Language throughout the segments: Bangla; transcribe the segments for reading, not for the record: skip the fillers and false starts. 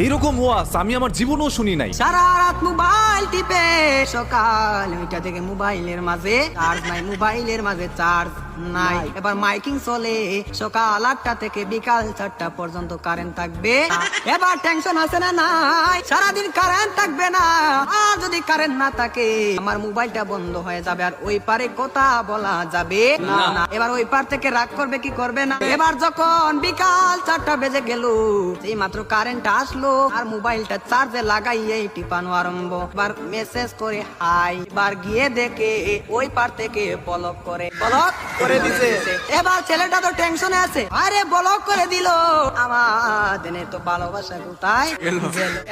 এইরকম ওয়াজ আমি আমার জীবনেও শুনি নাই। সারা রাত মোবাইল টিপে সকাল 9টা থেকে মোবাইলের মাঝে চার্জ নাই, মোবাইলের মাঝে চার্জ নাই। এবার মাইকিং চলে সকাল 8টা থেকে বিকাল 4টা পর্যন্ত কারেন্ট থাকবে। এবার টেনশন আছে না নাই, সারাদিন কারেন্ট থাকবে না। আর যদি কারেন্ট না থাকে আমার মোবাইলটা বন্ধ হয়ে যাবে, আর ওই পারে কথা বলা যাবে না। এবার ওই পার থেকে রাগ করবে কি করবে না। এবার যখন বিকাল 4টা বেজে গেল, এই মাত্র কারেন্ট আসলো আর মোবাইলটা চার্জে লাগাইয়ে টিপানো আরম্ভ। এবার মেসেজ করে হাই, এবার গিয়ে দেখে ওই পার থেকে ব্লক করে দিছে। এবার ছেলেটা তো টেনশনে আছে, আরে ব্লক করে দিল, আমাদের তো ভালোবাসা কোথায় গেল।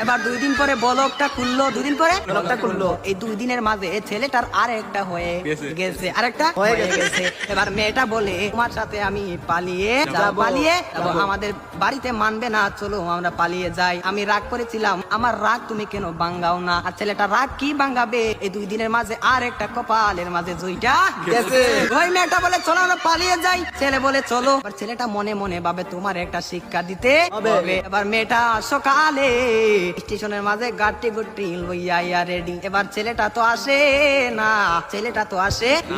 এবার 2 দিন পরে ব্লকটা খুললো, 2 দিন পরে ব্লকটা খুললো। এই 2 দিনের মাঝে ছেলেটার আরেকটা হয়ে গেছে, আরেকটা হয়ে গেছে। এবার মেয়েটা বলে তোমার সাথে আমি পালিয়ে যাবো, আমাদের বাড়িতে মানবে না, চলো আমরা পালিয়ে যাই। আমি রাগ করেছিলাম, আমার রাগ তুমি কেন ভাঙ্গাও না। আর ছেলেটা রাগ কি ভাঙ্গাবে, এই 2 দিনের মাঝে আর একটা কপালের মাঝে জুইটা গেছে। ওই মেয়েটা বলে চলো আমরা পালিয়ে যাই, ছেলে বলে চলো। এবার ছেলেটা মনে মনে ভাবে তোমার একটা শিক্ষা দিতে হবে। এবার মেয়েটা সকালে স্টেশনের মাঝে গাড়ি গুটি লইয়া রেডি। এবার ছেলেটা তো আসে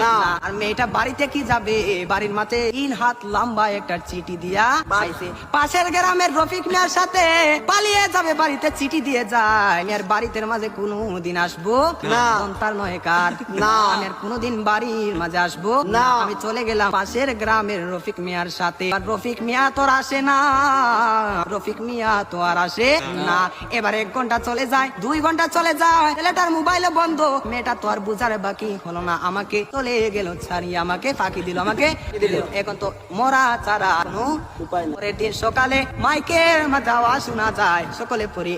না, আর মেয়েটা বাড়িতে কি যাবে, বাড়ির মাঝে 3 হাত লম্বা একটা চিঠি দিয়া পাইছে। পাশের গ্রামের রফিক মিয়ার সাথে পালিয়ে যাবে, বাড়িতে চিঠি দিয়ে যায়। আর বাড়িতে মাঝে কোনোদিন আসবো না, তার নয় কার না, আমি আর কোনোদিন বাড়ির মাঝে আসবো না। আমি চলে গেলাম পাশের গ্রামের রফিক মিয়ার সাথে। আর রফিক মিয়া তো আর আসে না, এবার 1 ঘন্টা চলে যায়, 2 ঘন্টা চলে যায়, ছেলেটার মোবাইলে বন্ধ। মেয়েটা তো আর বুঝার বাকি হলো না, আমাকে চলে গেল ছাড়িয়ে, আমাকে ফাঁকি দিল, এখন তো মরা ছাড়া কোনো উপায় নেই। পরের দিন সকালে মাইকের মাঝে আওয়াজ শোনা যায়, সকলে পড়ি